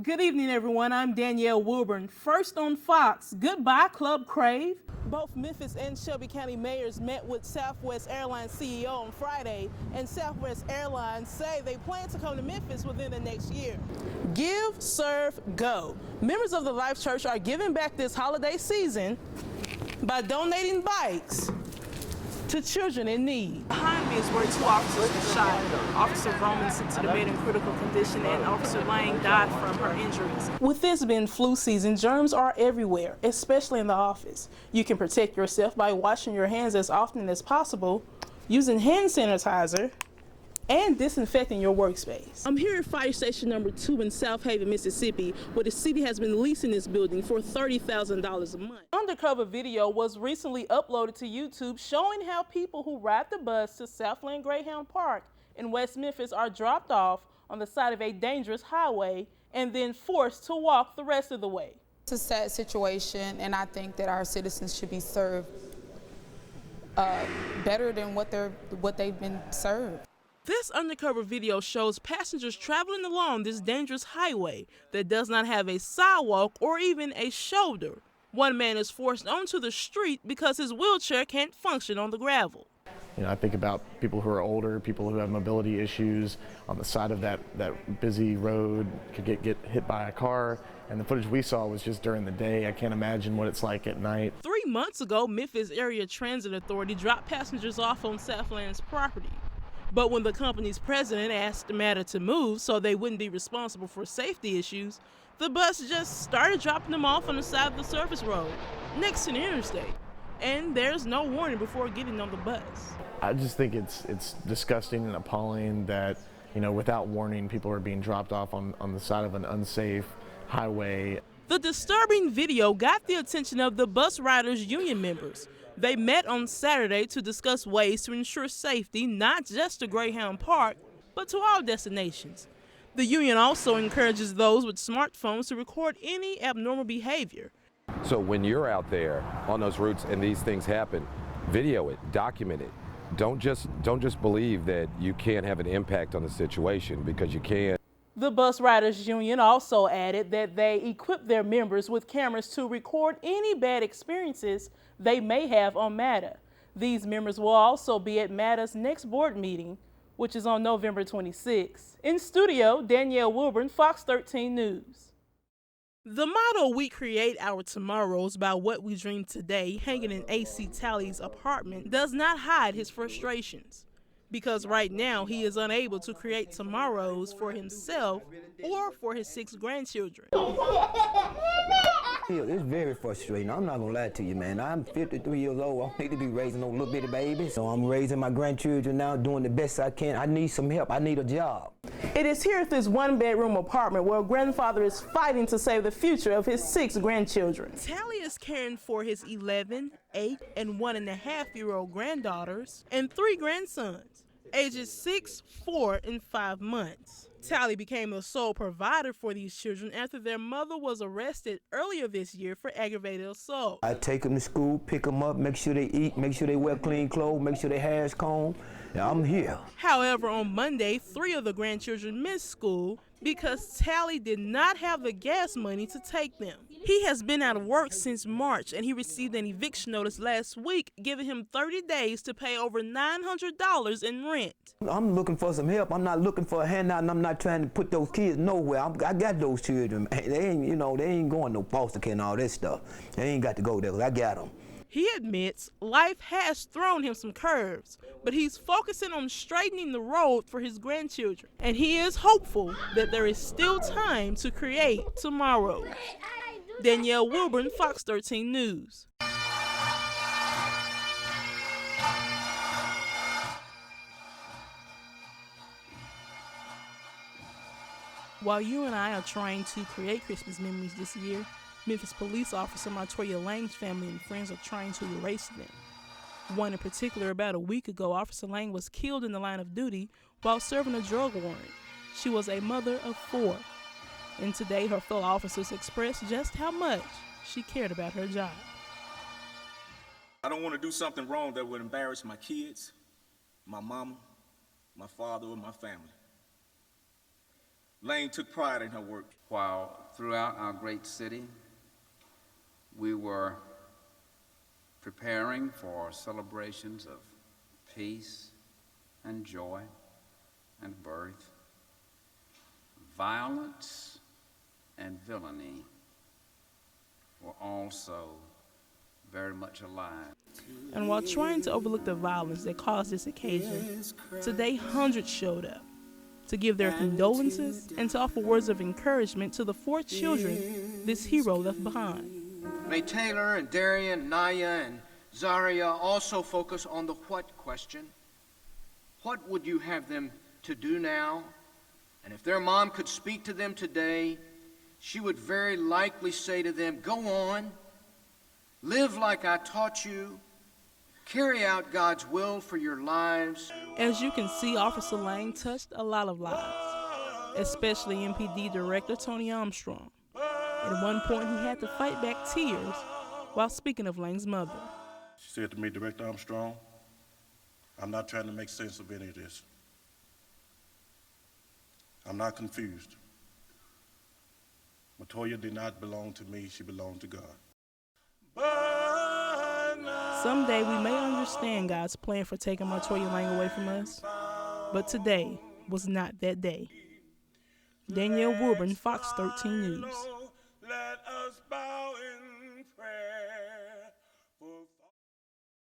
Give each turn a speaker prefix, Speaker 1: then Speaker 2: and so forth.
Speaker 1: Good evening, everyone. I'm Danielle Wilburn. First on Fox, goodbye, Club Crave. Both Memphis and Shelby County mayors met with Southwest Airlines CEO on Friday, and Southwest Airlines say they plan to come to Memphis within the next year. Give, serve, go. Members of the Life Church are giving back this holiday season by donating bikes to children in need. Behind me is where two officers were shot. Officer Roman sent to the bed in critical condition, and Officer Lang died from her injuries. With this being flu season, germs are everywhere, especially in the office. You can protect yourself by washing your hands as often as possible, using hand sanitizer, and disinfecting your workspace. I'm here at Fire Station number 2 in South Haven, Mississippi, where the city has been leasing this building for $30,000 a month. Undercover video was recently uploaded to YouTube showing how people who ride the bus to Southland Greyhound Park in West Memphis are dropped off on the side of a dangerous highway and then forced to walk the rest of the way.
Speaker 2: It's a sad situation, and I think that our citizens should be served better than what they've been served.
Speaker 1: This undercover video shows passengers traveling along this dangerous highway that does not have a sidewalk or even a shoulder. One man is forced onto the street because his wheelchair can't function on the gravel.
Speaker 3: You know, I think about people who are older, people who have mobility issues on the side of that busy road, could get hit by a car. And the footage we saw was just during the day. I can't imagine what it's like at night.
Speaker 1: 3 months ago, Memphis Area Transit Authority dropped passengers off on Southland's property. But when the company's president asked the matter to move so they wouldn't be responsible for safety issues, the bus just started dropping them off on the side of the surface road, next to the interstate. And there's no warning before getting on the bus.
Speaker 3: I just think it's disgusting and appalling that, you know, without warning, people are being dropped off on the side of an unsafe highway.
Speaker 1: The disturbing video got the attention of the bus riders' union members. They met on Saturday to discuss ways to ensure safety, not just to Greyhound Park, but to all destinations. The union also encourages those with smartphones to record any abnormal behavior.
Speaker 4: So when you're out there on those routes and these things happen, video it, document it. Don't just believe that you can't have an impact on the situation, because you can.
Speaker 1: The Bus Riders Union also added that they equip their members with cameras to record any bad experiences they may have on MATA. These members will also be at MATA's next board meeting, which is on November 26. In studio, Danielle Wilburn, Fox 13 News. The motto, "We create our tomorrows by what we dream today," hanging in A.C. Talley's apartment, does not hide his frustrations. Because right now he is unable to create tomorrows for himself or for his 6 grandchildren.
Speaker 5: It's very frustrating. I'm not gonna lie to you, man. I'm 53 years old. I need to be raising those little bitty babies. So I'm raising my grandchildren now, doing the best I can. I need some help. I need a job.
Speaker 1: It is here at this 1-bedroom apartment where a grandfather is fighting to save the future of his 6 grandchildren. Talley is caring for his 11, 8, and 1.5-year-old granddaughters and 3 grandsons, ages 6, 4, and 5 months. Talley became the sole provider for these children after their mother was arrested earlier this year for aggravated assault.
Speaker 5: I take them to school, pick them up, make sure they eat, make sure they wear clean clothes, make sure their hair is combed. And I'm here.
Speaker 1: However, on Monday, 3 of the grandchildren missed school because Talley did not have the gas money to take them. He has been out of work since March, and he received an eviction notice last week, giving him 30 days to pay over $900 in rent.
Speaker 5: I'm looking for some help. I'm not looking for a handout, and I'm not trying to put those kids nowhere. I got those children. They ain't going no foster care and all that stuff. They ain't got to go there, 'cause I got them.
Speaker 1: He admits life has thrown him some curves, but he's focusing on straightening the road for his grandchildren. And he is hopeful that there is still time to create tomorrow. Danielle Wilburn, Fox 13 News. While you and I are trying to create Christmas memories this year, Memphis police officer Montoya Lang's family and friends are trying to erase them. One in particular, about a week ago, Officer Lang was killed in the line of duty while serving a drug warrant. She was a mother of 4. And today her fellow officers expressed just how much she cared about her job.
Speaker 6: I don't want to do something wrong that would embarrass my kids, my mama, my father, or my family. Lane took pride in her work.
Speaker 7: While throughout our great city, we were preparing for celebrations of peace and joy and birth, violence and villainy were also very much alive.
Speaker 1: And while trying to overlook the violence that caused this occasion, today hundreds showed up to give their condolences and to offer words of encouragement to the 4 children this hero left behind.
Speaker 8: May Taylor and Darian, Naya and Zaria also focus on the what question. What would you have them to do now? And if their mom could speak to them today, she would very likely say to them, go on, live like I taught you, carry out God's will for your lives.
Speaker 1: As you can see, Officer Lane touched a lot of lives, especially MPD Director Tony Armstrong. At one point, he had to fight back tears while speaking of Lane's mother.
Speaker 6: She said to me, Director Armstrong, I'm not trying to make sense of any of this. I'm not confused. Matoya did not belong to me, she belonged to God.
Speaker 1: Someday we may understand God's plan for taking Matoya Lane away from us, but today was not that day. Danielle Wilburn, Fox 13 News.